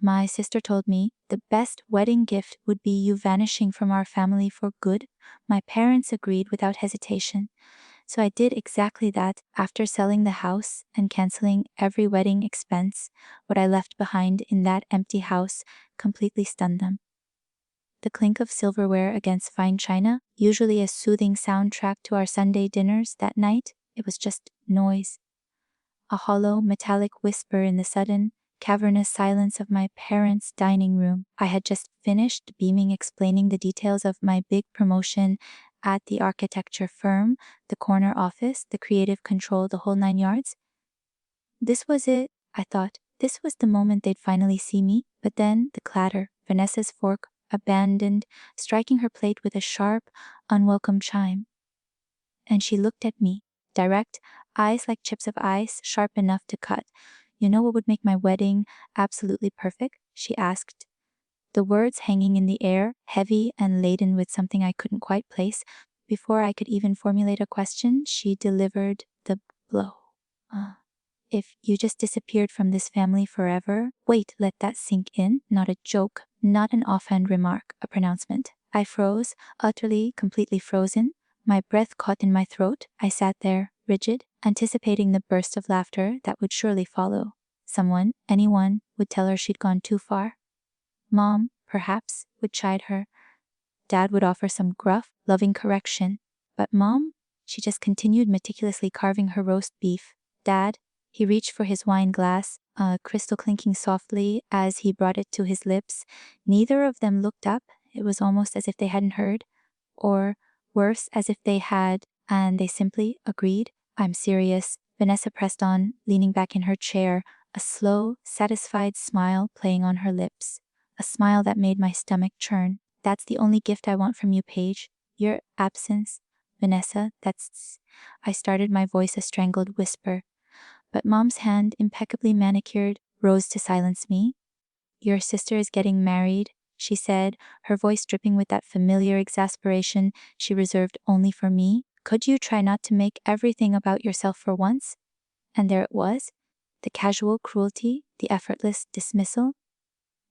My sister told me the best wedding gift would be you vanishing from our family for good. My parents agreed without hesitation. So I did exactly that. After selling the house and canceling every wedding expense, what I left behind in that empty house completely stunned them. The clink of silverware against fine china, usually a soothing soundtrack to our Sunday dinners that night, it was just noise. A hollow, metallic whisper in the sudden, cavernous silence of my parents' dining room. I had just finished beaming explaining the details of my big promotion at the architecture firm, the corner office, the creative control, the whole 9 yards. This was it, I thought. This was the moment they'd finally see me. But then the clatter, Vanessa's fork abandoned, striking her plate with a sharp, unwelcome chime. And she looked at me, direct, eyes like chips of ice, sharp enough to cut. You know what would make my wedding absolutely perfect? She asked. The words hanging in the air, heavy and laden with something I couldn't quite place. Before I could even formulate a question, she delivered the blow. If you just disappeared from this family forever, wait, let that sink in. Not a joke, not an offhand remark, a pronouncement. I froze, utterly, completely frozen. My breath caught in my throat. I sat there, rigid, anticipating the burst of laughter that would surely follow. Someone, anyone, would tell her she'd gone too far. Mom, perhaps, would chide her. Dad would offer some gruff, loving correction. But Mom? She just continued meticulously carving her roast beef. Dad? He reached for his wine glass, crystal clinking softly as he brought it to his lips. Neither of them looked up. It was almost as if they hadn't heard. Or, worse, as if they had, and they simply agreed. I'm serious. Vanessa pressed on, leaning back in her chair, a slow, satisfied smile playing on her lips. A smile that made my stomach churn. That's the only gift I want from you, Paige. Your absence. Vanessa, that's... I started, my voice a strangled whisper. But Mom's hand, impeccably manicured, rose to silence me. Your sister is getting married, she said, her voice dripping with that familiar exasperation she reserved only for me. Could you try not to make everything about yourself for once? And there it was, the casual cruelty, the effortless dismissal.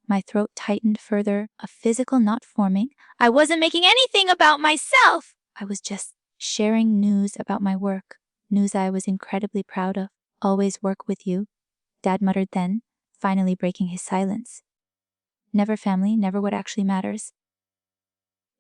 My throat tightened further, a physical knot forming. I wasn't making anything about myself! I was just sharing news about my work, news I was incredibly proud of. Always work with you, Dad muttered then, finally breaking his silence. Never family, never what actually matters.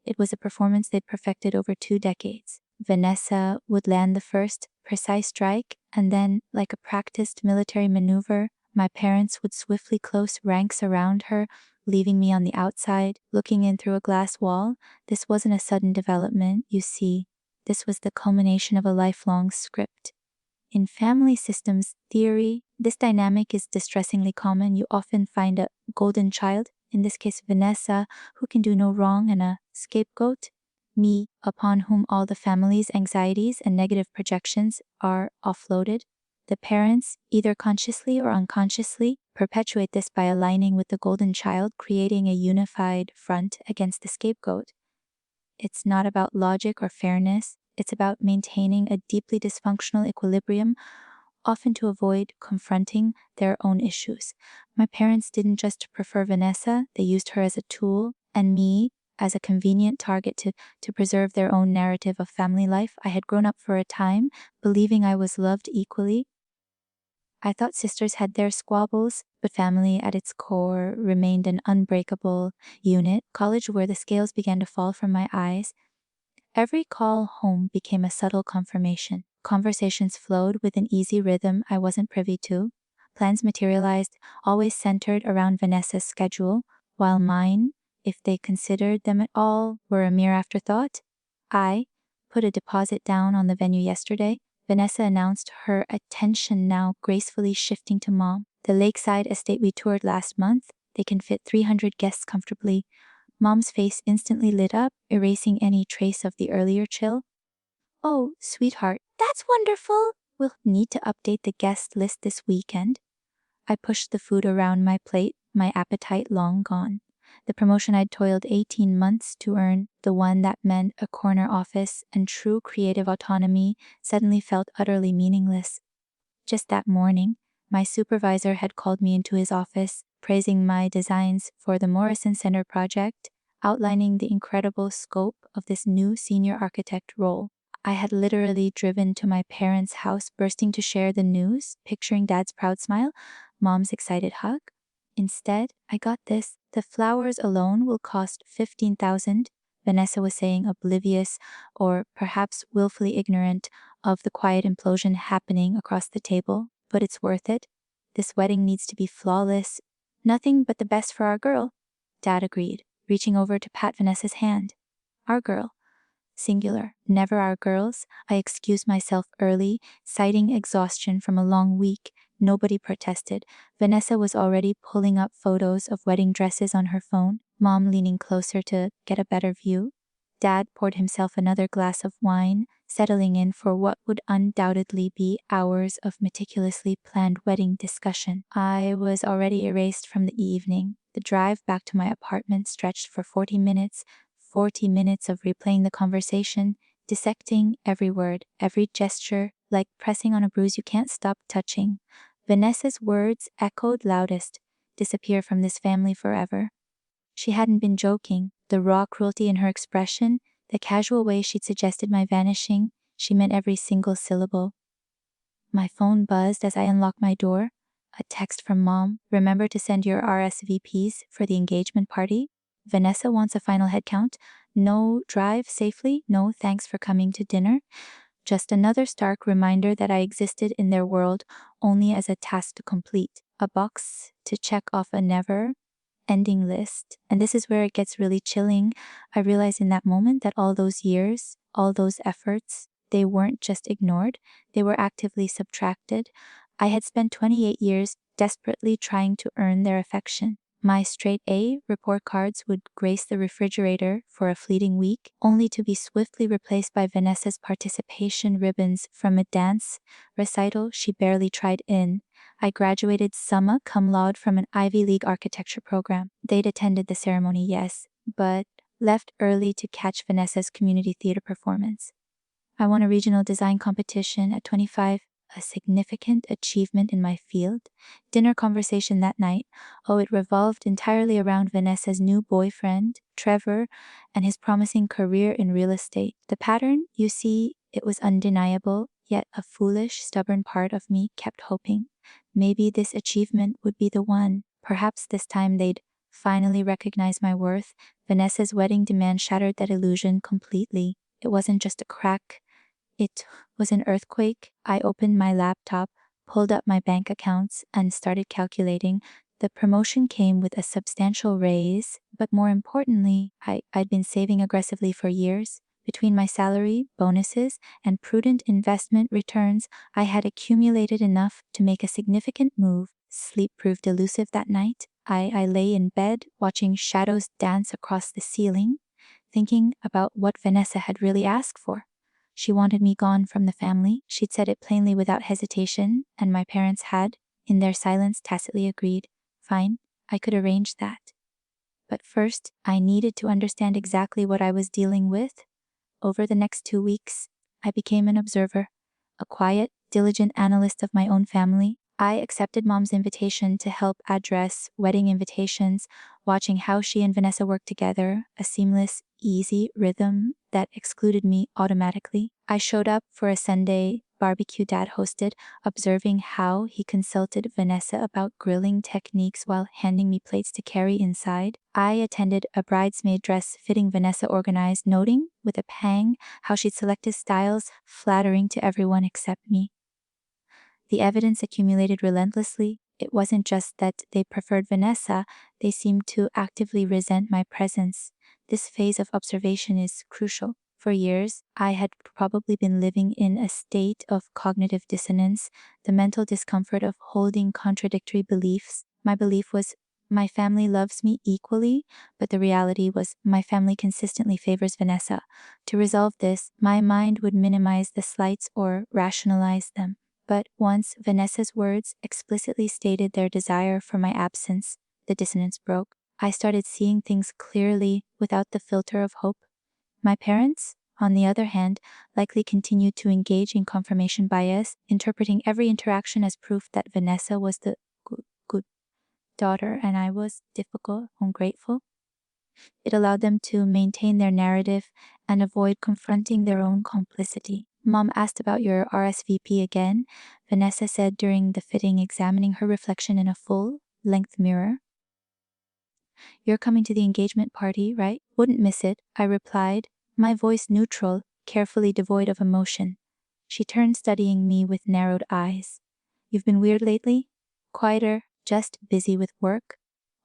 It was a performance they'd perfected over 2 decades. Vanessa would land the first precise strike, and then, like a practiced military maneuver, my parents would swiftly close ranks around her, leaving me on the outside, looking in through a glass wall. This wasn't a sudden development, you see. This was the culmination of a lifelong script. In family systems theory, this dynamic is distressingly common. You often find a golden child, in this case Vanessa, who can do no wrong, and a scapegoat, me, upon whom all the family's anxieties and negative projections are offloaded. The parents, either consciously or unconsciously, perpetuate this by aligning with the golden child, creating a unified front against the scapegoat. It's not about logic or fairness. It's about maintaining a deeply dysfunctional equilibrium, often to avoid confronting their own issues. My parents didn't just prefer Vanessa, they used her as a tool, and me as a convenient target to preserve their own narrative of family life. I had grown up for a time, believing I was loved equally. I thought sisters had their squabbles, but family at its core remained an unbreakable unit. College, where the scales began to fall from my eyes. Every call home became a subtle confirmation. Conversations flowed with an easy rhythm I wasn't privy to. Plans materialized, always centered around Vanessa's schedule, while mine, if they considered them at all, were a mere afterthought. I put a deposit down on the venue yesterday. Vanessa announced her attention now gracefully shifting to Mom. The lakeside estate we toured last month, they can fit 300 guests comfortably. Mom's face instantly lit up, erasing any trace of the earlier chill. Oh, sweetheart, that's wonderful. We'll need to update the guest list this weekend. I pushed the food around my plate, my appetite long gone. The promotion I'd toiled 18 months to earn, the one that meant a corner office and true creative autonomy, suddenly felt utterly meaningless. Just that morning, my supervisor had called me into his office, praising my designs for the Morrison Center project, outlining the incredible scope of this new senior architect role. I had literally driven to my parents' house, bursting to share the news, picturing Dad's proud smile, Mom's excited hug. Instead, I got this: the flowers alone will cost $15,000. Vanessa was saying, oblivious, or perhaps willfully ignorant, of the quiet implosion happening across the table. But it's worth it. This wedding needs to be flawless. Nothing but the best for our girl. Dad agreed, reaching over to pat Vanessa's hand. Our girl. Singular, never our girls. I excused myself early, citing exhaustion from a long week. Nobody protested. Vanessa was already pulling up photos of wedding dresses on her phone, Mom leaning closer to get a better view. Dad poured himself another glass of wine, settling in for what would undoubtedly be hours of meticulously planned wedding discussion. I was already erased from the evening. The drive back to my apartment stretched for 40 minutes. 40 minutes of replaying the conversation, dissecting every word, every gesture, like pressing on a bruise you can't stop touching. Vanessa's words echoed loudest: disappear from this family forever. She hadn't been joking. The raw cruelty in her expression, the casual way she'd suggested my vanishing, she meant every single syllable. My phone buzzed as I unlocked my door. A text from Mom: remember to send your RSVPs for the engagement party. Vanessa wants a final head count. No, drive safely. No, thanks for coming to dinner. Just another stark reminder that I existed in their world only as a task to complete, a box to check off a never-ending list. And this is where it gets really chilling. I realized in that moment that all those years, all those efforts, they weren't just ignored, they were actively subtracted. I had spent 28 years desperately trying to earn their affection. My straight A report cards would grace the refrigerator for a fleeting week, only to be swiftly replaced by Vanessa's participation ribbons from a dance recital she barely tried in. I graduated summa cum laude from an Ivy League architecture program. They'd attended the ceremony, yes, but left early to catch Vanessa's community theater performance. I won a regional design competition at 25, a significant achievement in my field. Dinner conversation that night, oh, it revolved entirely around Vanessa's new boyfriend, Trevor, and his promising career in real estate. The pattern, you see, it was undeniable, yet a foolish, stubborn part of me kept hoping. Maybe this achievement would be the one. Perhaps this time they'd finally recognize my worth. Vanessa's wedding demand shattered that illusion completely. It wasn't just a crack. It was an earthquake. I opened my laptop, pulled up my bank accounts, and started calculating. The promotion came with a substantial raise, but more importantly, I'd been saving aggressively for years. Between my salary, bonuses, and prudent investment returns, I had accumulated enough to make a significant move. Sleep proved elusive that night. I lay in bed, watching shadows dance across the ceiling, thinking about what Vanessa had really asked for. She wanted me gone from the family. She'd said it plainly without hesitation, and my parents had, in their silence, tacitly agreed. Fine, I could arrange that. But first, I needed to understand exactly what I was dealing with. Over the next 2 weeks, I became an observer, a quiet, diligent analyst of my own family. I accepted Mom's invitation to help address wedding invitations, watching how she and Vanessa worked together, a seamless, easy rhythm that excluded me automatically. I showed up for a Sunday barbecue Dad hosted, observing how he consulted Vanessa about grilling techniques while handing me plates to carry inside. I attended a bridesmaid dress fitting Vanessa organized, noting, with a pang, how she'd selected styles flattering to everyone except me. The evidence accumulated relentlessly. It wasn't just that they preferred Vanessa, they seemed to actively resent my presence. This phase of observation is crucial. For years, I had probably been living in a state of cognitive dissonance, the mental discomfort of holding contradictory beliefs. My belief was my family loves me equally, but the reality was my family consistently favors Vanessa. To resolve this, my mind would minimize the slights or rationalize them. But once Vanessa's words explicitly stated their desire for my absence, the dissonance broke. I started seeing things clearly without the filter of hope. My parents, on the other hand, likely continued to engage in confirmation bias, interpreting every interaction as proof that Vanessa was the good daughter and I was difficult, ungrateful. It allowed them to maintain their narrative and avoid confronting their own complicity. Mom asked about your RSVP again. Vanessa said during the fitting, examining her reflection in a full-length mirror. You're coming to the engagement party, right? Wouldn't miss it, I replied, my voice neutral, carefully devoid of emotion. She turned, studying me with narrowed eyes. You've been weird lately? Quieter, just busy with work?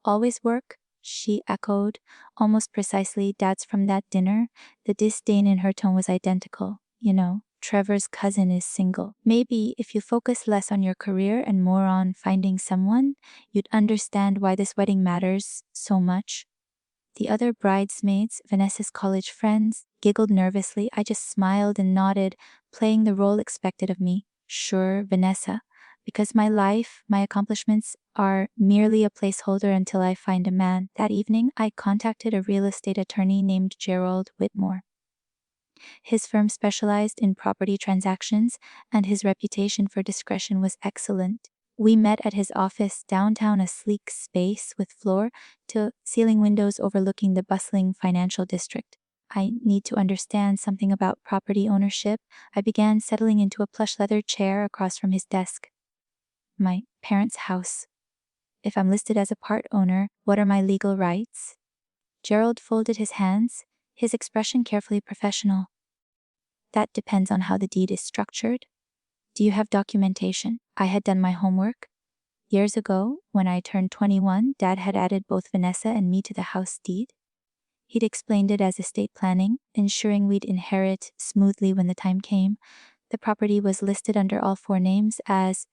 Always work? She echoed, almost precisely. Dad's from that dinner. The disdain in her tone was identical. You know, Trevor's cousin is single. Maybe if you focus less on your career and more on finding someone, you'd understand why this wedding matters so much. The other bridesmaids, Vanessa's college friends, giggled nervously. I just smiled and nodded, playing the role expected of me. Sure, Vanessa, because my life, my accomplishments are merely a placeholder until I find a man. That evening, I contacted a real estate attorney named Gerald Whitmore. His firm specialized in property transactions, and his reputation for discretion was excellent. We met at his office downtown, a sleek space with floor-to-ceiling windows overlooking the bustling financial district. I need to understand something about property ownership. I began, settling into a plush leather chair across from his desk. My parents' house. If I'm listed as a part owner, what are my legal rights? Gerald folded his hands, his expression carefully professional. That depends on how the deed is structured. Do you have documentation? I had done my homework. Years ago, when I turned 21, Dad had added both Vanessa and me to the house deed. He'd explained it as estate planning, ensuring we'd inherit smoothly when the time came. The property was listed under all four names as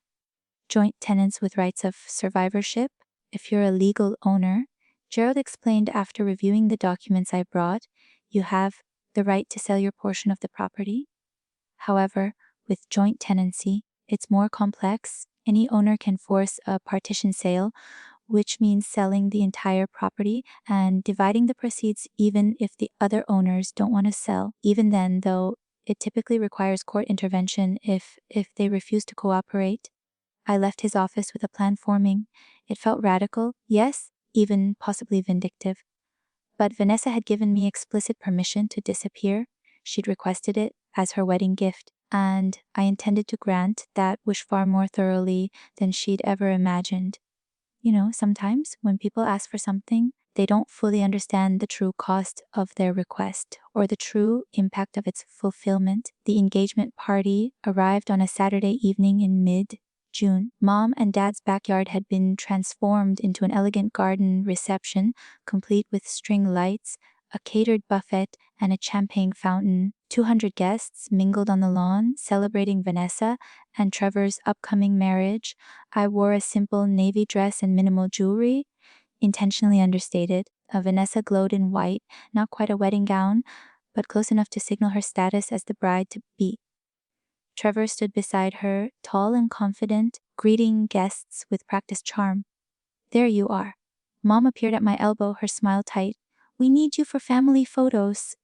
joint tenants with rights of survivorship. If you're a legal owner, Gerald explained after reviewing the documents I brought, you have the right to sell your portion of the property. However, with joint tenancy, it's more complex. Any owner can force a partition sale, which means selling the entire property and dividing the proceeds even if the other owners don't want to sell. Even then, though, it typically requires court intervention if they refuse to cooperate. I left his office with a plan forming. It felt radical, yes, even possibly vindictive. But Vanessa had given me explicit permission to disappear. She'd requested it as her wedding gift, and I intended to grant that wish far more thoroughly than she'd ever imagined. You know, sometimes when people ask for something, they don't fully understand the true cost of their request or the true impact of its fulfillment. The engagement party arrived on a Saturday evening in mid-June. Mom and Dad's backyard had been transformed into an elegant garden reception, complete with string lights, a catered buffet, and a champagne fountain. 200 guests mingled on the lawn, celebrating Vanessa and Trevor's upcoming marriage. I wore a simple navy dress and minimal jewelry, intentionally understated. Vanessa glowed in white, not quite a wedding gown, but close enough to signal her status as the bride-to-be. Trevor stood beside her, tall and confident, greeting guests with practiced charm. There you are. Mom appeared at my elbow, her smile tight. We need you for family photos.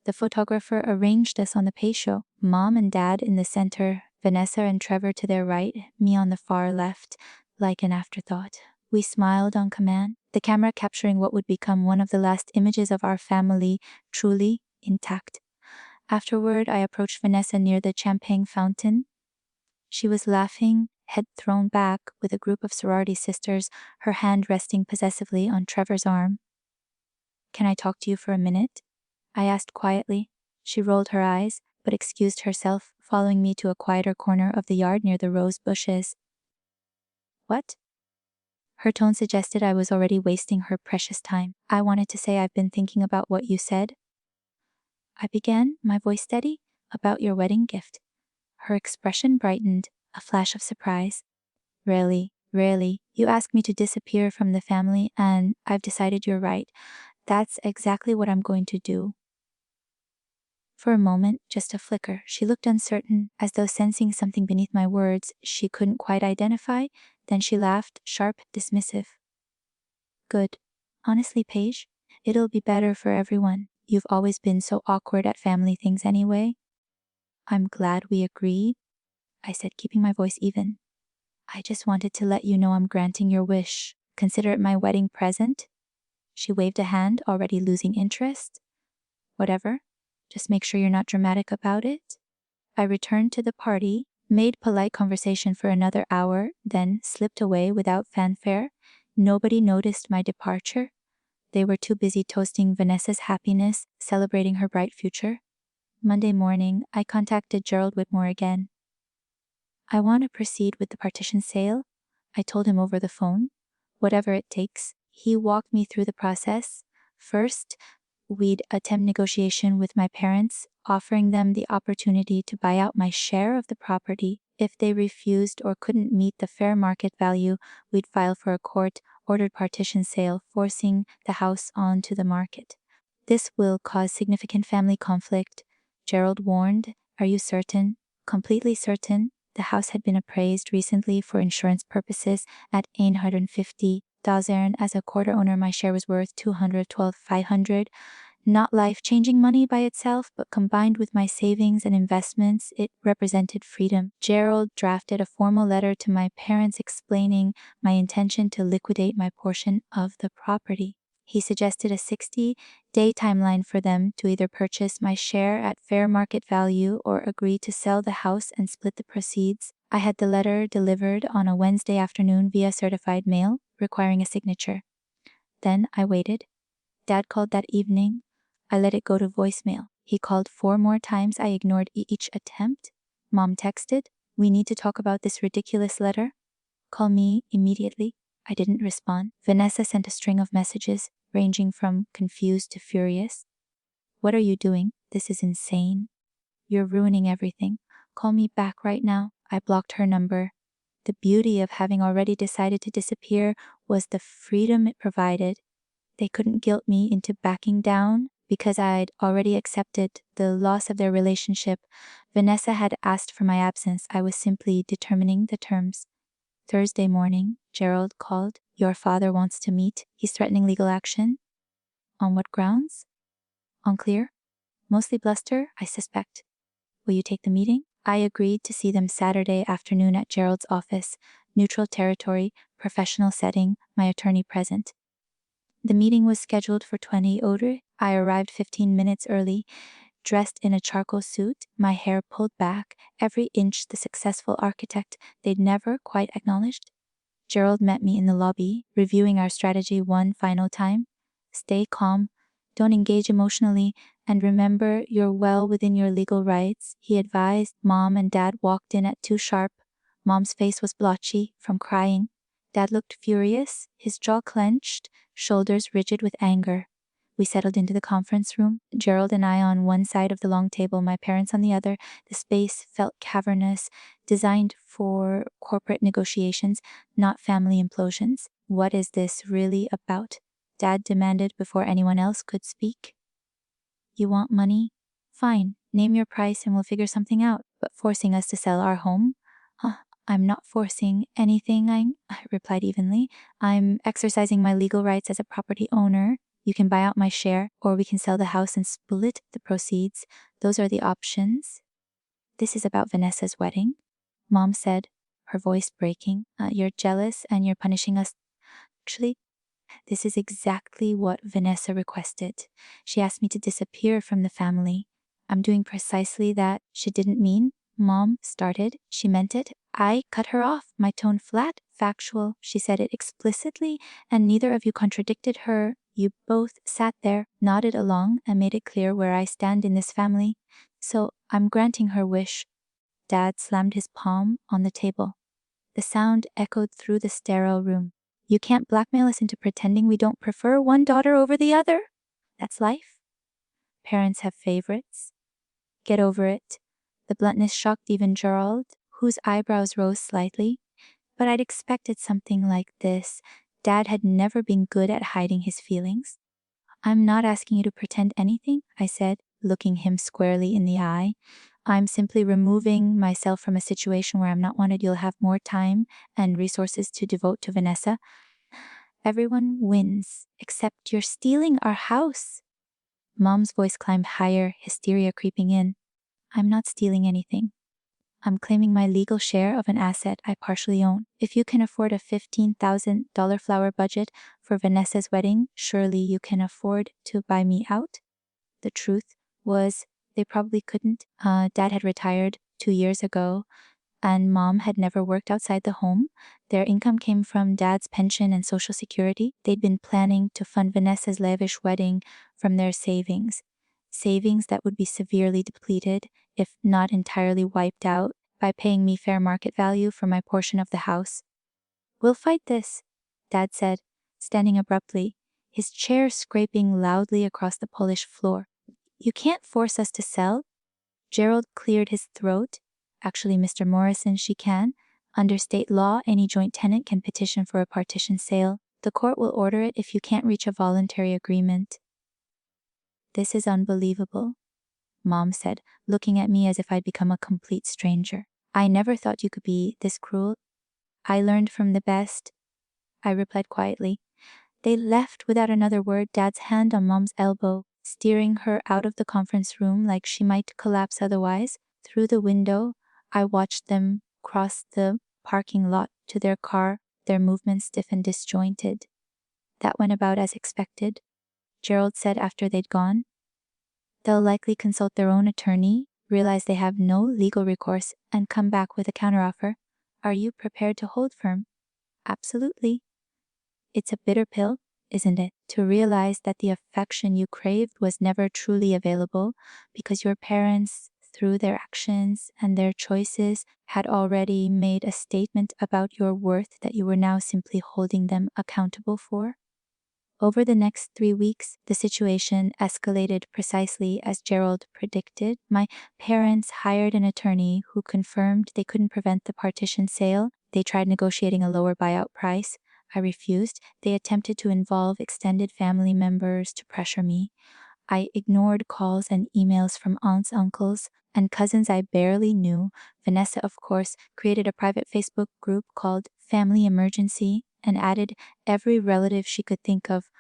The photographer arranged us on the patio, Mom and Dad in the center, Vanessa and Trevor to their right, me on the far left, like an afterthought. We smiled on command, the camera capturing what would become one of the last images of our family, truly intact. Afterward, I approached Vanessa near the champagne fountain. She was laughing, head thrown back, with a group of sorority sisters, her hand resting possessively on Trevor's arm. Can I talk to you for a minute? I asked quietly. She rolled her eyes, but excused herself, following me to a quieter corner of the yard near the rose bushes. What? Her tone suggested I was already wasting her precious time. I wanted to say I've been thinking about what you said. I began, my voice steady, about your wedding gift. Her expression brightened, a flash of surprise. Really, you asked me to disappear from the family, and I've decided you're right. That's exactly what I'm going to do. For a moment, just a flicker, she looked uncertain, as though sensing something beneath my words she couldn't quite identify. Then she laughed, sharp, dismissive. Good. Honestly, Paige, it'll be better for everyone. You've always been so awkward at family things anyway. I'm glad we agreed, I said, keeping my voice even. I just wanted to let you know I'm granting your wish. Consider it my wedding present. She waved a hand, already losing interest. Whatever. Just make sure you're not dramatic about it. I returned to the party, made polite conversation for another hour, then slipped away without fanfare. Nobody noticed my departure. They were too busy toasting Vanessa's happiness, celebrating her bright future. Monday morning, I contacted Gerald Whitmore again. I want to proceed with the partition sale. I told him over the phone. Whatever it takes. He walked me through the process. First, we'd attempt negotiation with my parents, offering them the opportunity to buy out my share of the property. If they refused or couldn't meet the fair market value, we'd file for a court-ordered partition sale, forcing the house onto the market. This will cause significant family conflict. Gerald warned. Are you certain? Completely certain. The house had been appraised recently for insurance purposes at $850,000. As a quarter owner, my share was worth $212,500. Not life-changing money by itself, but combined with my savings and investments, it represented freedom. Gerald drafted a formal letter to my parents explaining my intention to liquidate my portion of the property. He suggested a 60-day timeline for them to either purchase my share at fair market value or agree to sell the house and split the proceeds. I had the letter delivered on a Wednesday afternoon via certified mail, requiring a signature. Then I waited. Dad called that evening. I let it go to voicemail. He called 4 more times. I ignored each attempt. Mom texted, "We need to talk about this ridiculous letter. Call me immediately." I didn't respond. Vanessa sent a string of messages, ranging from confused to furious. "What are you doing? This is insane. You're ruining everything. Call me back right now." I blocked her number. The beauty of having already decided to disappear was the freedom it provided. They couldn't guilt me into backing down because I'd already accepted the loss of their relationship. Vanessa had asked for my absence. I was simply determining the terms. Thursday morning, Gerald called. "Your father wants to meet. He's threatening legal action." "On what grounds?" "Unclear. Mostly bluster, I suspect." "Will you take the meeting?" I agreed to see them Saturday afternoon at Gerald's office. Neutral territory, professional setting, my attorney present. The meeting was scheduled for 20:00. I arrived 15 minutes early, dressed in a charcoal suit, my hair pulled back, every inch the successful architect they'd never quite acknowledged. Gerald met me in the lobby, reviewing our strategy one final time. "Stay calm, don't engage emotionally, and remember you're well within your legal rights," he advised. Mom and Dad walked in at 2 sharp. Mom's face was blotchy from crying. Dad looked furious, his jaw clenched, shoulders rigid with anger. We settled into the conference room, Gerald and I on one side of the long table, my parents on the other. The space felt cavernous, designed for corporate negotiations, not family implosions. "What is this really about?" Dad demanded before anyone else could speak. "You want money? Fine, name your price and we'll figure something out. But forcing us to sell our home? I'm not forcing anything," I replied evenly. "I'm exercising my legal rights as a property owner. You can buy out my share, or we can sell the house and split the proceeds. Those are the options." "This is about Vanessa's wedding," Mom said, her voice breaking. You're jealous and you're punishing us." "Actually, this is exactly what Vanessa requested. She asked me to disappear from the family. I'm doing precisely that." "She didn't mean," Mom started. "She meant it." I cut her off, my tone flat, factual. She said it explicitly, and neither of you contradicted her. You both sat there, nodded along, and made it clear where I stand in this family. So I'm granting her wish." Dad slammed his palm on the table. The sound echoed through the sterile room. "You can't blackmail us into pretending we don't prefer one daughter over the other. That's life. Parents have favorites. Get over it." The bluntness shocked even Gerald, whose eyebrows rose slightly. But I'd expected something like this. Dad had never been good at hiding his feelings. "I'm not asking you to pretend anything," I said, looking him squarely in the eye. "I'm simply removing myself from a situation where I'm not wanted. You'll have more time and resources to devote to Vanessa. Everyone wins, except you're stealing our house." Mom's voice climbed higher, hysteria creeping in. "I'm not stealing anything. I'm claiming my legal share of an asset I partially own. If you can afford a $15,000 flower budget for Vanessa's wedding, surely you can afford to buy me out? The truth was, they probably couldn't. Dad had retired 2 years ago, and Mom had never worked outside the home. Their income came from Dad's pension and Social Security. They'd been planning to fund Vanessa's lavish wedding from their savings. Savings that would be severely depleted, if not entirely wiped out, by paying me fair market value for my portion of the house. "We'll fight this," Dad said, standing abruptly, his chair scraping loudly across the polished floor. "You can't force us to sell." Gerald cleared his throat. "Actually, Mr. Morrison, she can. Under state law, any joint tenant can petition for a partition sale. The court will order it if you can't reach a voluntary agreement." "This is unbelievable," Mom said, looking at me as if I'd become a complete stranger. "I never thought you could be this cruel." "I learned from the best," I replied quietly. They left without another word, Dad's hand on Mom's elbow, steering her out of the conference room like she might collapse otherwise. Through the window, I watched them cross the parking lot to their car, their movements stiff and disjointed. "That went about as expected," Gerald said after they'd gone. "They'll likely consult their own attorney, realize they have no legal recourse, and come back with a counteroffer. Are you prepared to hold firm?" "Absolutely." It's a bitter pill, isn't it, to realize that the affection you craved was never truly available because your parents, through their actions and their choices, had already made a statement about your worth that you were now simply holding them accountable for? Over the next 3 weeks, the situation escalated precisely as Gerald predicted. My parents hired an attorney who confirmed they couldn't prevent the partition sale. They tried negotiating a lower buyout price. I refused. They attempted to involve extended family members to pressure me. I ignored calls and emails from aunts, uncles, and cousins I barely knew. Vanessa, of course, created a private Facebook group called Family Emergency and added every relative she could think of,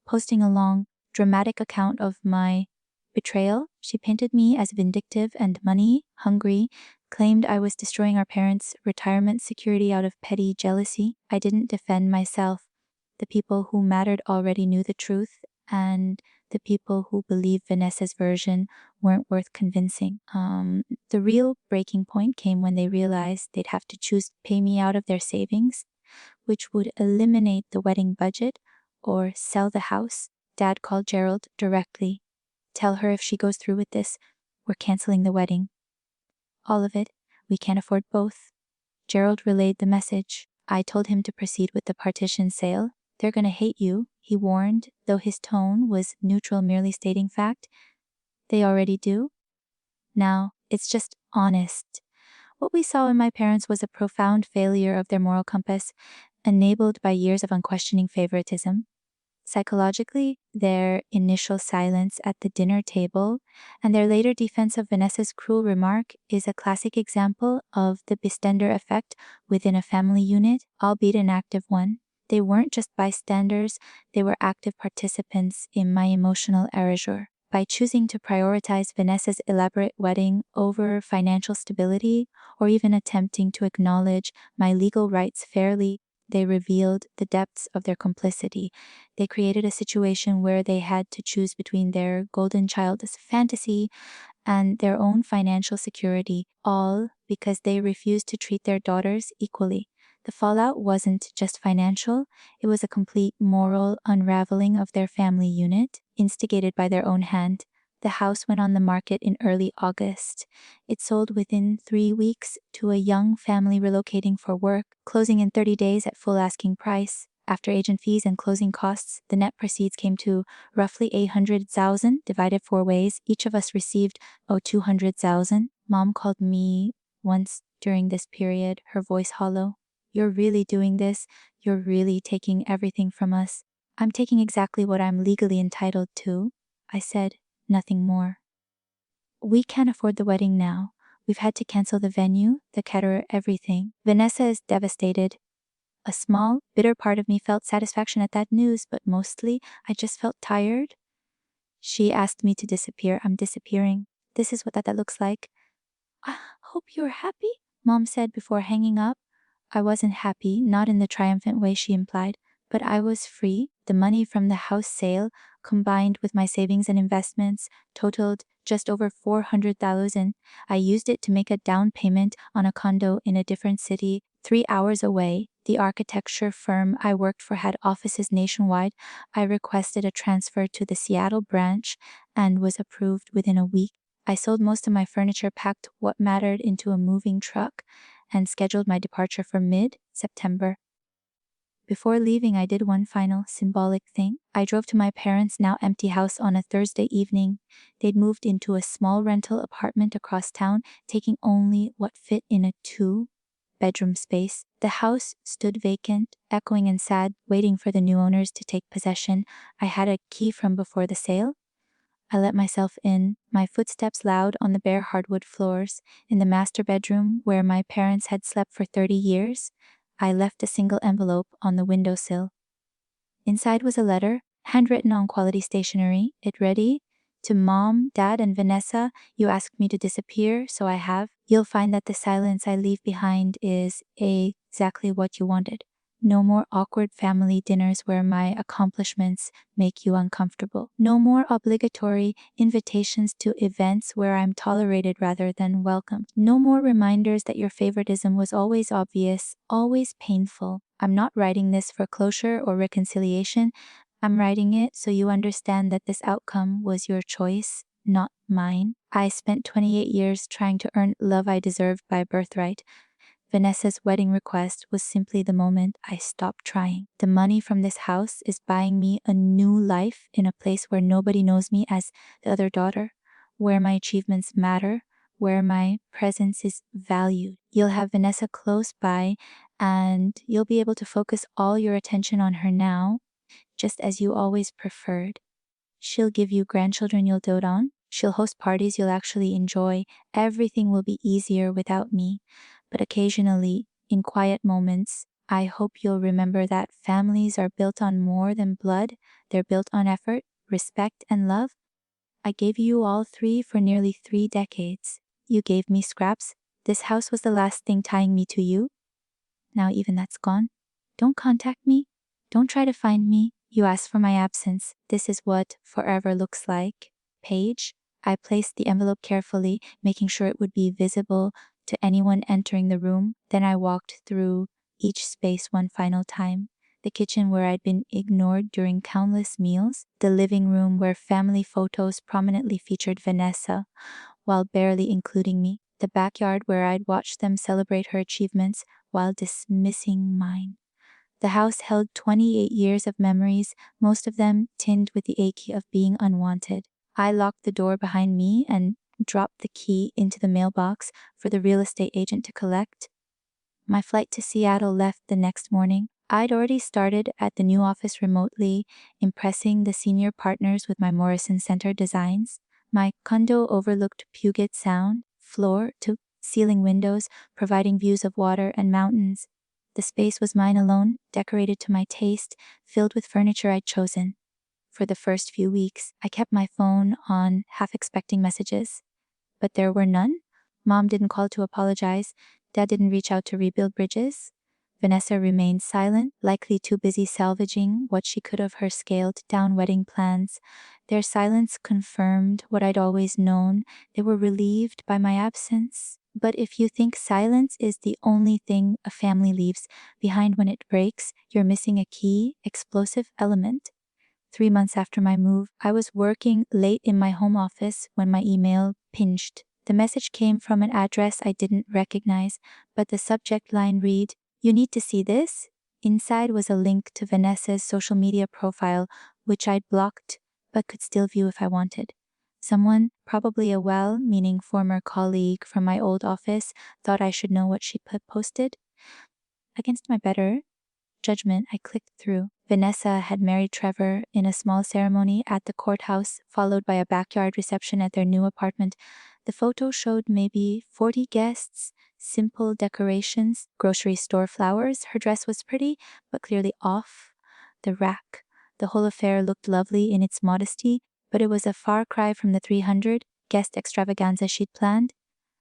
posting a long, dramatic account of my betrayal. She painted me as vindictive and money-hungry, claimed I was destroying our parents' retirement security out of petty jealousy. I didn't defend myself. The people who mattered already knew the truth, and the people who believed Vanessa's version weren't worth convincing. The real breaking point came when they realized they'd have to choose to pay me out of their savings, which would eliminate the wedding budget, or sell the house. Dad called Gerald directly. "Tell her if she goes through with this, we're canceling the wedding." "All of it. We can't afford both." Gerald relayed the message. I told him to proceed with the partition sale. "They're gonna hate you," he warned, though his tone was neutral, merely stating fact. "They already do. Now, it's just honest." What we saw in my parents was a profound failure of their moral compass, enabled by years of unquestioning favoritism. Psychologically, their initial silence at the dinner table and their later defense of Vanessa's cruel remark is a classic example of the bystander effect within a family unit, albeit an active one. They weren't just bystanders, they were active participants in my emotional erasure. By choosing to prioritize Vanessa's elaborate wedding over financial stability, or even attempting to acknowledge my legal rights fairly, they revealed the depths of their complicity. They created a situation where they had to choose between their golden child's fantasy and their own financial security, all because they refused to treat their daughters equally. The fallout wasn't just financial, it was a complete moral unraveling of their family unit, instigated by their own hand. The house went on the market in early August. It sold within 3 weeks to a young family relocating for work, closing in 30 days at full asking price. After agent fees and closing costs, the net proceeds came to roughly 800,000 divided 4 ways. Each of us received 200,000. Mom called me once during this period, her voice hollow. "You're really doing this? You're really taking everything from us?" "I'm taking exactly what I'm legally entitled to," I said, nothing more. "We can't afford the wedding now. We've had to cancel the venue, the caterer, everything. Vanessa is devastated." A small, bitter part of me felt satisfaction at that news, but mostly I just felt tired. "She asked me to disappear. I'm disappearing. This is what that looks like." Hope you're happy, Mom said before hanging up. I wasn't happy, not in the triumphant way she implied, but I was free. The money from the house sale, combined with my savings and investments, totaled just over 400,000. I used it to make a down payment on a condo in a different city, 3 hours away. The architecture firm I worked for had offices nationwide. I requested a transfer to the Seattle branch and was approved within a week. I sold most of my furniture, packed what mattered into a moving truck, and scheduled my departure for mid-September. Before leaving, I did one final symbolic thing. I drove to my parents' now empty house on a Thursday evening. They'd moved into a small rental apartment across town, taking only what fit in a 2-bedroom space. The house stood vacant, echoing and sad, waiting for the new owners to take possession. I had a key from before the sale. I let myself in, my footsteps loud on the bare hardwood floors. In the master bedroom, where my parents had slept for 30 years, I left a single envelope on the windowsill. Inside was a letter, handwritten on quality stationery. It read, "To Mom, Dad, and Vanessa, you asked me to disappear, so I have. You'll find that the silence I leave behind is exactly what you wanted. No more awkward family dinners where my accomplishments make you uncomfortable. No more obligatory invitations to events where I'm tolerated rather than welcomed. No more reminders that your favoritism was always obvious, always painful. I'm not writing this for closure or reconciliation. I'm writing it so you understand that this outcome was your choice, not mine. I spent 28 years trying to earn love I deserved by birthright. Vanessa's wedding request was simply the moment I stopped trying. The money from this house is buying me a new life in a place where nobody knows me as the other daughter, where my achievements matter, where my presence is valued. You'll have Vanessa close by, and you'll be able to focus all your attention on her now, just as you always preferred. She'll give you grandchildren you'll dote on. She'll host parties you'll actually enjoy. Everything will be easier without me. But occasionally, in quiet moments, I hope you'll remember that families are built on more than blood. They're built on effort, respect, and love. I gave you all three for nearly 3 decades. You gave me scraps. This house was the last thing tying me to you. Now even that's gone. Don't contact me. Don't try to find me. You asked for my absence. This is what forever looks like. Paige. I placed the envelope carefully, making sure it would be visible to anyone entering the room. Then I walked through each space one final time. The kitchen where I'd been ignored during countless meals. The living room where family photos prominently featured Vanessa, while barely including me. The backyard where I'd watched them celebrate her achievements while dismissing mine. The house held 28 years of memories, most of them tinged with the ache of being unwanted. I locked the door behind me and dropped the key into the mailbox for the real estate agent to collect. My flight to Seattle left the next morning. I'd already started at the new office remotely, impressing the senior partners with my Morrison Center designs. My condo overlooked Puget Sound, floor to ceiling windows, providing views of water and mountains. The space was mine alone, decorated to my taste, filled with furniture I'd chosen. For the first few weeks, I kept my phone on, half expecting messages. But there were none. Mom didn't call to apologize. Dad didn't reach out to rebuild bridges. Vanessa remained silent, likely too busy salvaging what she could of her scaled-down wedding plans. Their silence confirmed what I'd always known. They were relieved by my absence. But if you think silence is the only thing a family leaves behind when it breaks, you're missing a key, explosive element. 3 months after my move, I was working late in my home office when my email pinged. The message came from an address I didn't recognize, but the subject line read, "You need to see this?" Inside was a link to Vanessa's social media profile, which I'd blocked, but could still view if I wanted. Someone, probably a well-meaning former colleague from my old office, thought I should know what she posted. Against my better judgment, I clicked through. Vanessa had married Trevor in a small ceremony at the courthouse, followed by a backyard reception at their new apartment. The photo showed maybe 40 guests, simple decorations, grocery store flowers. Her dress was pretty, but clearly off the rack. The whole affair looked lovely in its modesty, but it was a far cry from the 300 guest extravaganza she'd planned.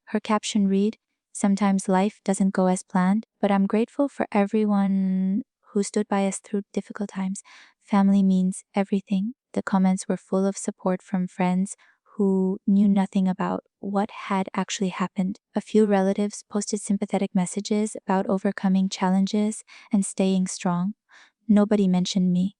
Her caption read, "Sometimes life doesn't go as planned, but I'm grateful for everyone who stood by us through difficult times. Family means everything." The comments were full of support from friends who knew nothing about what had actually happened. A few relatives posted sympathetic messages about overcoming challenges and staying strong. Nobody mentioned me.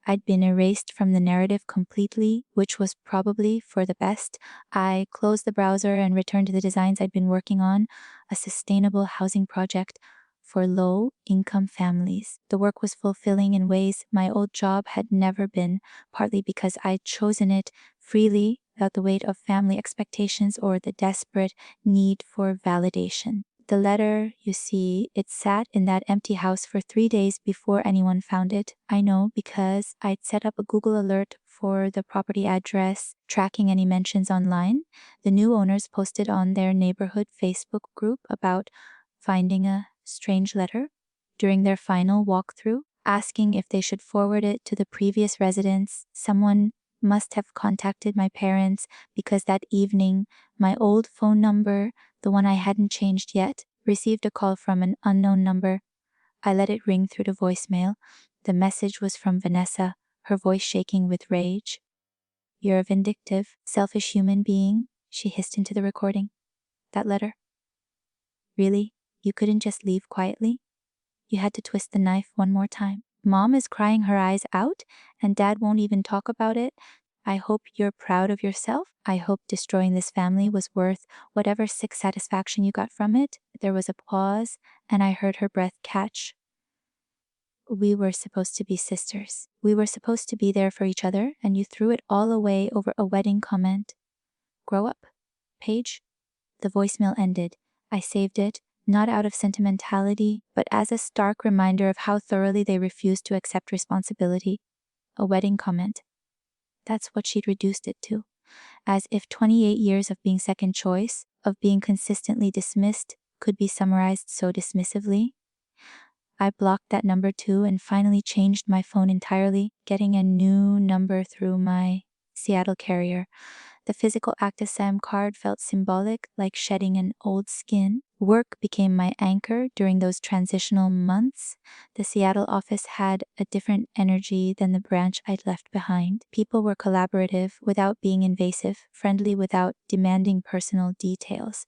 I'd been erased from the narrative completely, which was probably for the best. I closed the browser and returned to the designs I'd been working on, a sustainable housing project for low-income families. The work was fulfilling in ways my old job had never been, partly because I'd chosen it freely without the weight of family expectations or the desperate need for validation. The letter, you see, it sat in that empty house for 3 days before anyone found it. I know because I'd set up a Google alert for the property address, tracking any mentions online. The new owners posted on their neighborhood Facebook group about finding a strange letter during their final walkthrough, asking if they should forward it to the previous residents. Someone must have contacted my parents because that evening, my old phone number, the one I hadn't changed yet, received a call from an unknown number. I let it ring through to voicemail. The message was from Vanessa, her voice shaking with rage. "You're a vindictive, selfish human being," she hissed into the recording. "That letter? Really? You couldn't just leave quietly? You had to twist the knife one more time. Mom is crying her eyes out, and Dad won't even talk about it. I hope you're proud of yourself. I hope destroying this family was worth whatever sick satisfaction you got from it." There was a pause, and I heard her breath catch. "We were supposed to be sisters. We were supposed to be there for each other, and you threw it all away over a wedding comment. Grow up, Paige." The voicemail ended. I saved it, not out of sentimentality, but as a stark reminder of how thoroughly they refused to accept responsibility. A wedding comment. That's what she'd reduced it to. As if 28 years of being second choice, of being consistently dismissed, could be summarized so dismissively. I blocked that number too and finally changed my phone entirely, getting a new number through my Seattle carrier. The physical act of SIM card felt symbolic, like shedding an old skin. Work became my anchor during those transitional months. The Seattle office had a different energy than the branch I'd left behind. People were collaborative without being invasive, friendly without demanding personal details.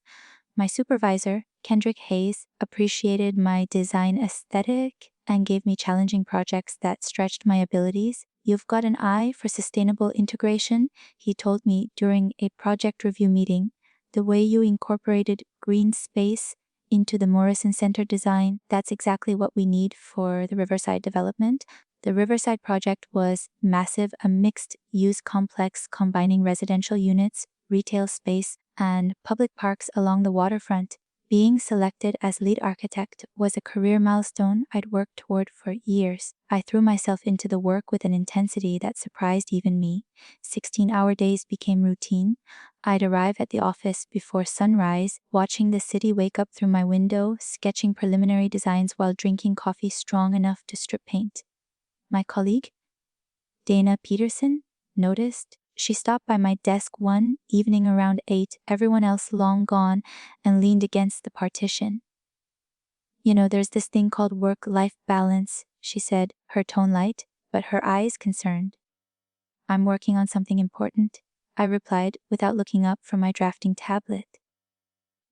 My supervisor, Kendrick Hayes, appreciated my design aesthetic and gave me challenging projects that stretched my abilities. "You've got an eye for sustainable integration," he told me during a project review meeting. "The way you incorporated green space into the Morrison Center design, that's exactly what we need for the Riverside development." The Riverside project was massive, a mixed-use complex combining residential units, retail space, and public parks along the waterfront. Being selected as lead architect was a career milestone I'd worked toward for years. I threw myself into the work with an intensity that surprised even me. 16-hour days became routine. I'd arrive at the office before sunrise, watching the city wake up through my window, sketching preliminary designs while drinking coffee strong enough to strip paint. My colleague, Dana Peterson, noticed. She stopped by my desk one evening around 8, everyone else long gone, and leaned against the partition. "You know, there's this thing called work-life balance," she said, her tone light, but her eyes concerned. "I'm working on something important," I replied without looking up from my drafting tablet.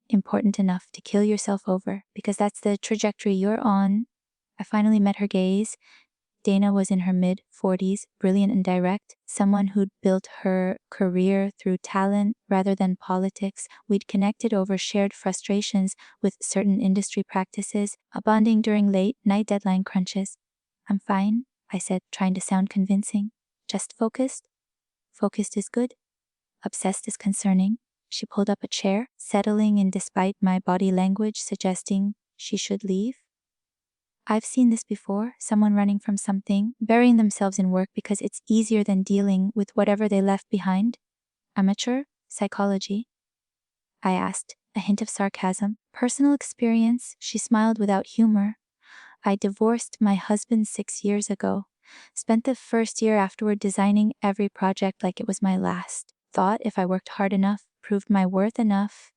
"Important enough to kill yourself over, because that's the trajectory you're on." I finally met her gaze. Dana was in her mid-40s, brilliant and direct, someone who'd built her career through talent rather than politics. We'd connected over shared frustrations with certain industry practices, bonding during late-night deadline crunches. "I'm fine," I said, trying to sound convincing. "Just focused." "Focused is good. Obsessed is concerning." She pulled up a chair, settling in despite my body language suggesting she should leave. "I've seen this before, someone running from something, burying themselves in work because it's easier than dealing with whatever they left behind." "Amateur psychology?" I asked, a hint of sarcasm. "Personal experience," she smiled without humor. "I divorced my husband 6 years ago. Spent the first year afterward designing every project like it was my last. Thought if I worked hard enough, proved my worth enough,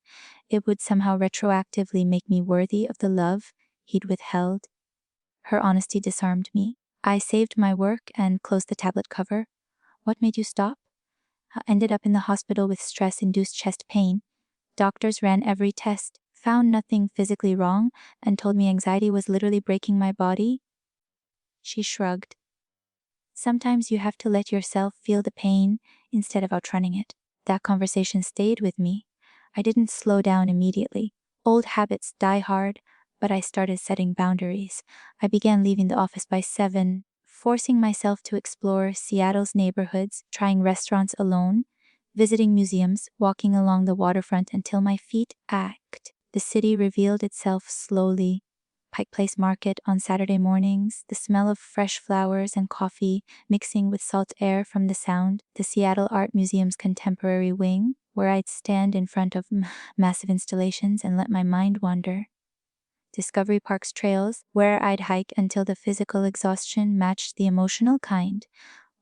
it would somehow retroactively make me worthy of the love he'd withheld. Her honesty disarmed me. I saved my work and closed the tablet cover. What made you stop? I ended up in the hospital with stress-induced chest pain. Doctors ran every test, found nothing physically wrong, and told me anxiety was literally breaking my body. She shrugged. Sometimes you have to let yourself feel the pain instead of outrunning it. That conversation stayed with me. I didn't slow down immediately. Old habits die hard, but I started setting boundaries. I began leaving the office by 7, forcing myself to explore Seattle's neighborhoods, trying restaurants alone, visiting museums, walking along the waterfront until my feet ached. The city revealed itself slowly. Pike Place Market on Saturday mornings, the smell of fresh flowers and coffee mixing with salt air from the sound, the Seattle Art Museum's contemporary wing, where I'd stand in front of massive installations and let my mind wander. Discovery Park's trails, where I'd hike until the physical exhaustion matched the emotional kind.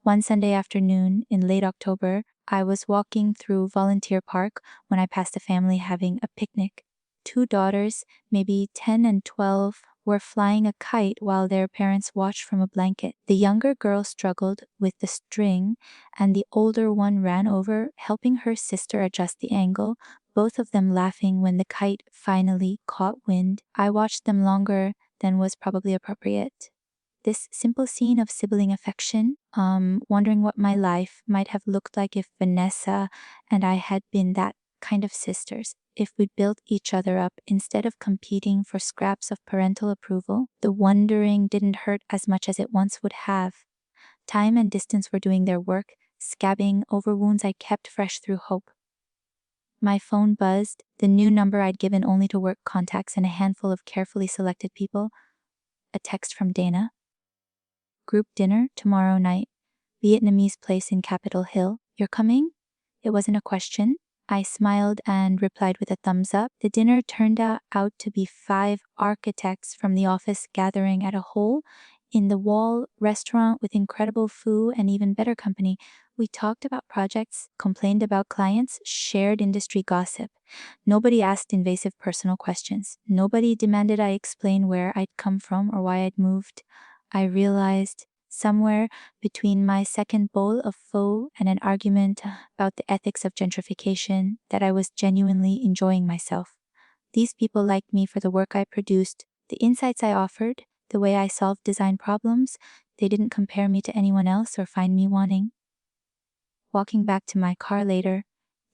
One Sunday afternoon in late October, I was walking through Volunteer Park when I passed a family having a picnic. 2 daughters, maybe 10 and 12, were flying a kite while their parents watched from a blanket. The younger girl struggled with the string, and the older one ran over, helping her sister adjust the angle, both of them laughing when the kite finally caught wind. I watched them longer than was probably appropriate. This simple scene of sibling affection, wondering what my life might have looked like if Vanessa and I had been that kind of sisters, if we built each other up instead of competing for scraps of parental approval. The wondering didn't hurt as much as it once would have. Time and distance were doing their work, scabbing over wounds I kept fresh through hope. My phone buzzed, the new number I'd given only to work contacts and a handful of carefully selected people. A text from Dana. Group dinner tomorrow night. Vietnamese place in Capitol Hill. You're coming? It wasn't a question. I smiled and replied with a thumbs up. The dinner turned out to be 5 architects from the office gathering at a hole-in-the-wall restaurant with incredible food and even better company. We talked about projects, complained about clients, shared industry gossip. Nobody asked invasive personal questions. Nobody demanded I explain where I'd come from or why I'd moved. I realized somewhere between my second bowl of pho and an argument about the ethics of gentrification that I was genuinely enjoying myself. These people liked me for the work I produced, the insights I offered, the way I solved design problems. They didn't compare me to anyone else or find me wanting. Walking back to my car later,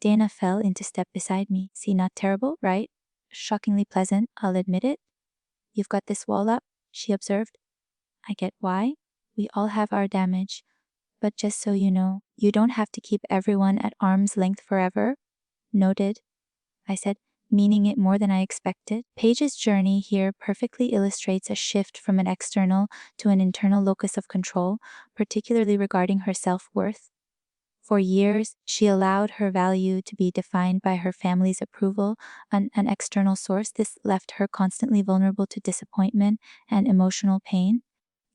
Dana fell into step beside me. See, not terrible, right? Shockingly pleasant, I'll admit it. You've got this wall up, she observed. I get why. We all have our damage. But just so you know, you don't have to keep everyone at arm's length forever. Noted, I said, meaning it more than I expected. Paige's journey here perfectly illustrates a shift from an external to an internal locus of control, particularly regarding her self-worth. For years, she allowed her value to be defined by her family's approval, an external source. This left her constantly vulnerable to disappointment and emotional pain.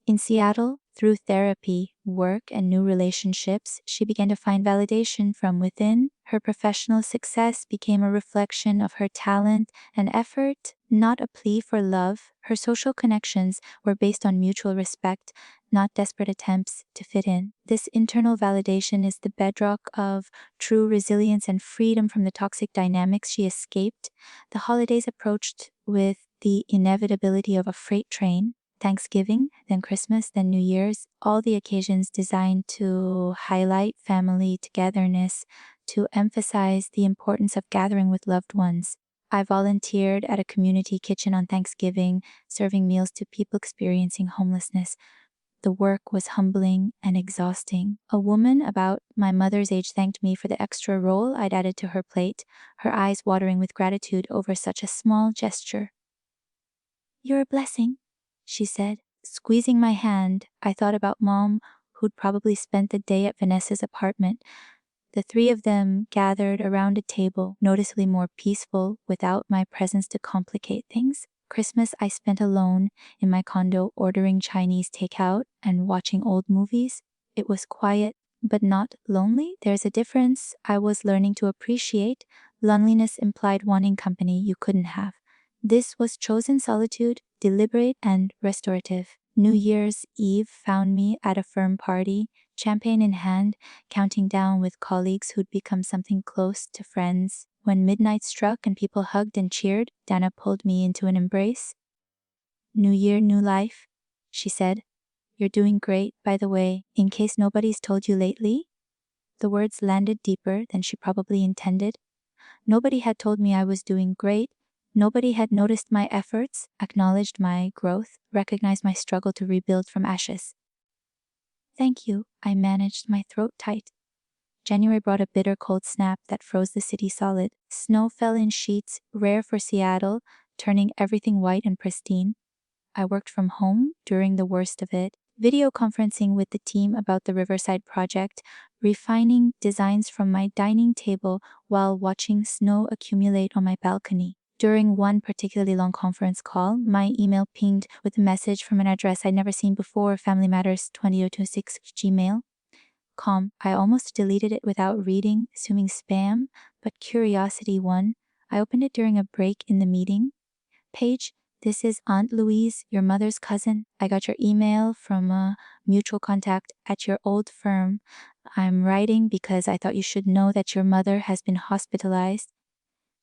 In Seattle, through therapy, work, and new relationships, she began to find validation from within. Her professional success became a reflection of her talent and effort, not a plea for love. Her social connections were based on mutual respect, not desperate attempts to fit in. This internal validation is the bedrock of true resilience and freedom from the toxic dynamics she escaped. The holidays approached with the inevitability of a freight train. Thanksgiving, then Christmas, then New Year's, all the occasions designed to highlight family togetherness, to emphasize the importance of gathering with loved ones. I volunteered at a community kitchen on Thanksgiving, serving meals to people experiencing homelessness. The work was humbling and exhausting. A woman about my mother's age thanked me for the extra roll I'd added to her plate, her eyes watering with gratitude over such a small gesture. "You're a blessing," she said. Squeezing my hand, I thought about Mom, who'd probably spent the day at Vanessa's apartment. The 3 of them gathered around a table, noticeably more peaceful without my presence to complicate things. Christmas I spent alone in my condo ordering Chinese takeout and watching old movies. It was quiet, but not lonely. There's a difference I was learning to appreciate. Loneliness implied wanting company you couldn't have. This was chosen solitude, deliberate and restorative. New Year's Eve found me at a firm party, champagne in hand, counting down with colleagues who'd become something close to friends. When midnight struck and people hugged and cheered, Dana pulled me into an embrace. "New year, new life," she said. "You're doing great, by the way, in case nobody's told you lately." The words landed deeper than she probably intended. Nobody had told me I was doing great. Nobody had noticed my efforts, acknowledged my growth, recognized my struggle to rebuild from ashes. "Thank you," I managed, my throat tight. January brought a bitter cold snap that froze the city solid. Snow fell in sheets, rare for Seattle, turning everything white and pristine. I worked from home during the worst of it, video conferencing with the team about the Riverside project, refining designs from my dining table while watching snow accumulate on my balcony. During one particularly long conference call, my email pinged with a message from an address I'd never seen before, Family Matters 20026 Gmail. Calm. I almost deleted it without reading, assuming spam, but curiosity won. I opened it during a break in the meeting. "Paige, this is Aunt Louise, your mother's cousin. I got your email from a mutual contact at your old firm. I'm writing because I thought you should know that your mother has been hospitalized.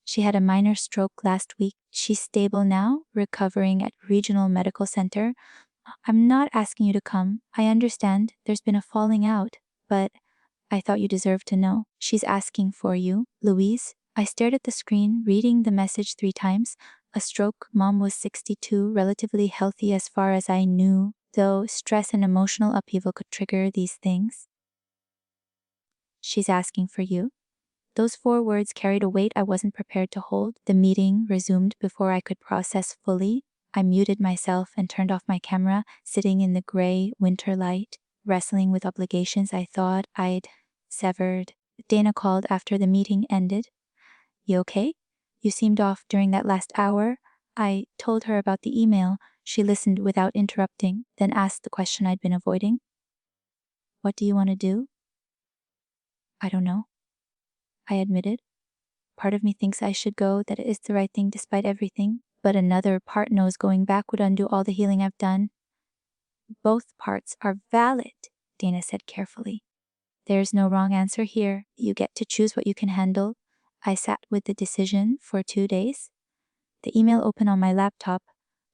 She had a minor stroke last week. She's stable now, recovering at Regional Medical Center. I'm not asking you to come. I understand there's been a falling out, but I thought you deserved to know. She's asking for you, Louise." I stared at the screen, reading the message 3 times. A stroke, mom was 62, relatively healthy as far as I knew, though stress and emotional upheaval could trigger these things. "She's asking for you." Those 4 words carried a weight I wasn't prepared to hold. The meeting resumed before I could process fully. I muted myself and turned off my camera, sitting in the gray winter light, wrestling with obligations I thought I'd severed. Dana called after the meeting ended. "You okay? You seemed off during that last hour." I told her about the email. She listened without interrupting, then asked the question I'd been avoiding. "What do you want to do?" "I don't know," I admitted. Part of me thinks I should go, that it is the right thing despite everything, but another part knows going back would undo all the healing I've done. "Both parts are valid," Dana said carefully. "There's no wrong answer here. You get to choose what you can handle." I sat with the decision for 2 days. The email opened on my laptop,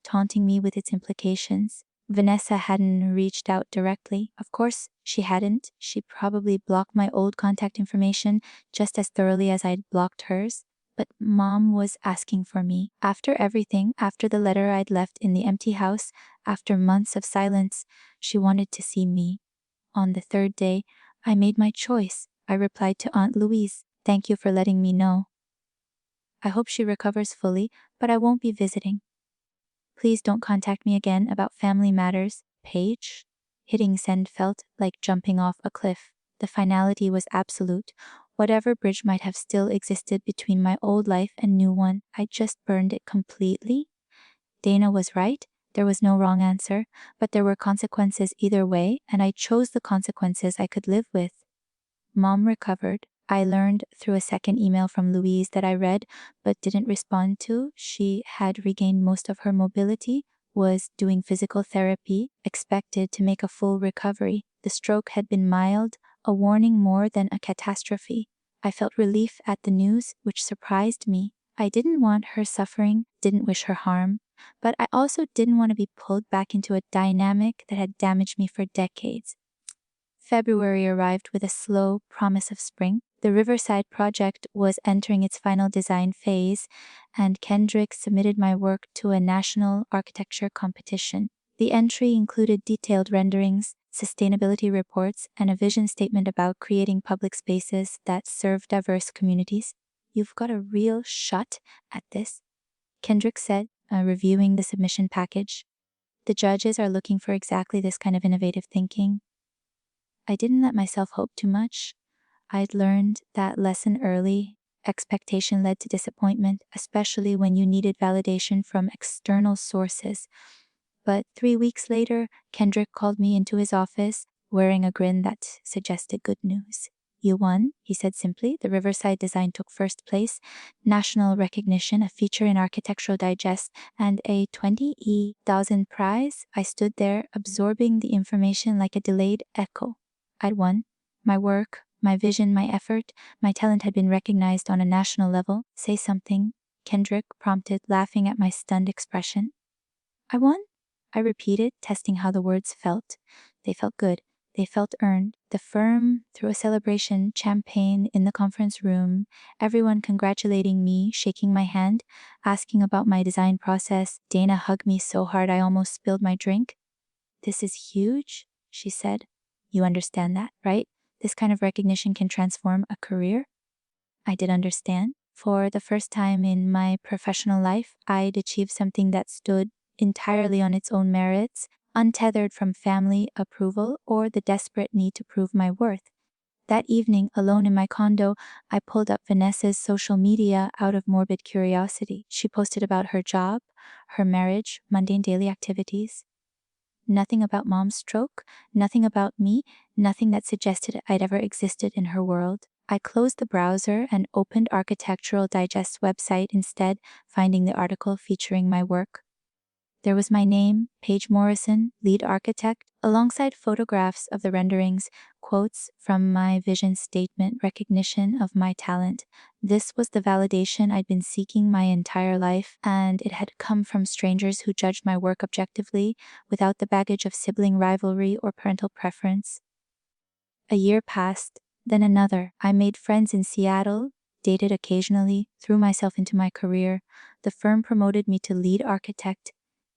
taunting me with its implications. Vanessa hadn't reached out directly. Of course, she hadn't. She probably blocked my old contact information just as thoroughly as I'd blocked hers. But Mom was asking for me. After everything, after the letter I'd left in the empty house, after months of silence, she wanted to see me. On the 3rd day, I made my choice. I replied to Aunt Louise, "Thank you for letting me know. I hope she recovers fully, but I won't be visiting. Please don't contact me again about family matters, Paige." Hitting send felt like jumping off a cliff. The finality was absolute. Whatever bridge might have still existed between my old life and new one, I just burned it completely. Dana was right. There was no wrong answer, but there were consequences either way, and I chose the consequences I could live with. Mom recovered. I learned through a second email from Louise that I read but didn't respond to. She had regained most of her mobility, was doing physical therapy, expected to make a full recovery. The stroke had been mild, a warning more than a catastrophe. I felt relief at the news, which surprised me. I didn't want her suffering, didn't wish her harm, but I also didn't want to be pulled back into a dynamic that had damaged me for decades. February arrived with a slow promise of spring. The Riverside project was entering its final design phase, and Kendrick submitted my work to a national architecture competition. The entry included detailed renderings, sustainability reports, and a vision statement about creating public spaces that serve diverse communities. "You've got a real shot at this," Kendrick said, reviewing the submission package. "The judges are looking for exactly this kind of innovative thinking." I didn't let myself hope too much. I'd learned that lesson early. Expectation led to disappointment, especially when you needed validation from external sources. But 3 weeks later, Kendrick called me into his office, wearing a grin that suggested good news. You won, he said simply. The riverside design took first place, national recognition, a feature in Architectural Digest, and a 20,000 prize. I stood there, absorbing the information like a delayed echo. I'd won. My work, my vision, my effort, my talent had been recognized on a national level. Say something, Kendrick prompted, laughing at my stunned expression. I won? I repeated, testing how the words felt. They felt good. They felt earned. The firm threw a celebration, champagne in the conference room, everyone congratulating me, shaking my hand, asking about my design process. Dana hugged me so hard I almost spilled my drink. This is huge, she said. You understand that, right? This kind of recognition can transform a career. I did understand. For the first time in my professional life, I'd achieved something that stood entirely on its own merits, untethered from family approval or the desperate need to prove my worth. That evening, alone in my condo, I pulled up Vanessa's social media out of morbid curiosity. She posted about her job, her marriage, mundane daily activities. Nothing about mom's stroke, nothing about me, nothing that suggested I'd ever existed in her world. I closed the browser and opened Architectural Digest's website instead, finding the article featuring my work. There was my name, Paige Morrison, lead architect, alongside photographs of the renderings, quotes from my vision statement, recognition of my talent. This was the validation I'd been seeking my entire life, and it had come from strangers who judged my work objectively, without the baggage of sibling rivalry or parental preference. A year passed, then another. I made friends in Seattle, dated occasionally, threw myself into my career. The firm promoted me to lead architect,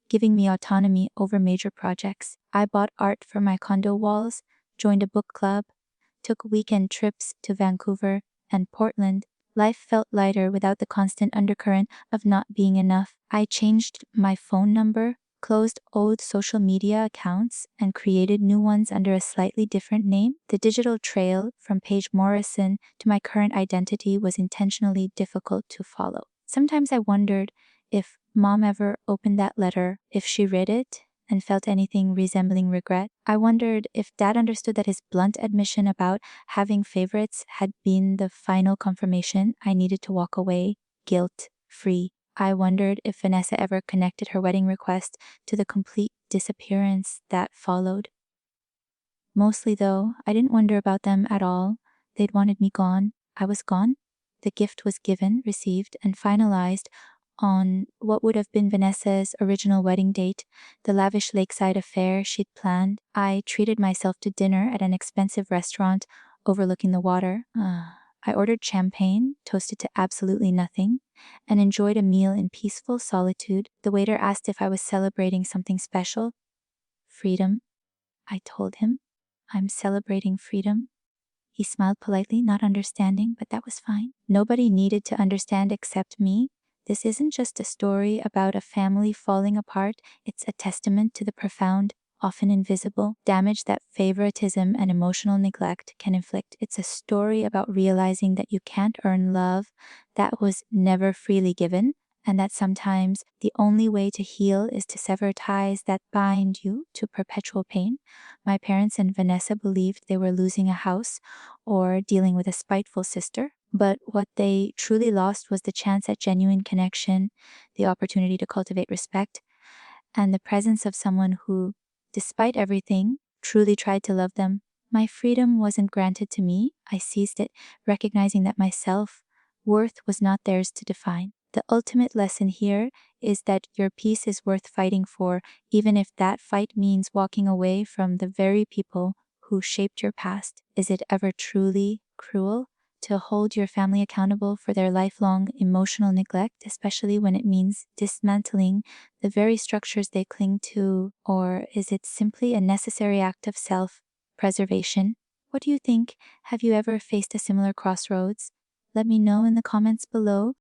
giving me autonomy over major projects. I bought art for my condo walls, joined a book club, took weekend trips to Vancouver and Portland. Life felt lighter without the constant undercurrent of not being enough. I changed my phone number, closed old social media accounts, and created new ones under a slightly different name. The digital trail from Paige Morrison to my current identity was intentionally difficult to follow. Sometimes I wondered if Mom ever opened that letter, if she read it and felt anything resembling regret. I wondered if Dad understood that his blunt admission about having favorites had been the final confirmation I needed to walk away, guilt-free. I wondered if Vanessa ever connected her wedding request to the complete disappearance that followed. Mostly, though, I didn't wonder about them at all. They'd wanted me gone. I was gone. The gift was given, received, and finalized on what would have been Vanessa's original wedding date, the lavish lakeside affair she'd planned. I treated myself to dinner at an expensive restaurant overlooking the water. I ordered champagne, toasted to absolutely nothing, and enjoyed a meal in peaceful solitude. The waiter asked if I was celebrating something special. Freedom, I told him. I'm celebrating freedom. He smiled politely, not understanding, but that was fine. Nobody needed to understand except me. This isn't just a story about a family falling apart, it's a testament to the profound, often invisible, damage that favoritism and emotional neglect can inflict. It's a story about realizing that you can't earn love that was never freely given, and that sometimes the only way to heal is to sever ties that bind you to perpetual pain. My parents and Vanessa believed they were losing a house or dealing with a spiteful sister, but what they truly lost was the chance at genuine connection, the opportunity to cultivate respect, and the presence of someone who, despite everything, truly tried to love them. My freedom wasn't granted to me. I seized it, recognizing that my self-worth was not theirs to define. The ultimate lesson here is that your peace is worth fighting for, even if that fight means walking away from the very people who shaped your past. Is it ever truly cruel to hold your family accountable for their lifelong emotional neglect, especially when it means dismantling the very structures they cling to? Or is it simply a necessary act of self-preservation? What do you think? Have you ever faced a similar crossroads? Let me know in the comments below.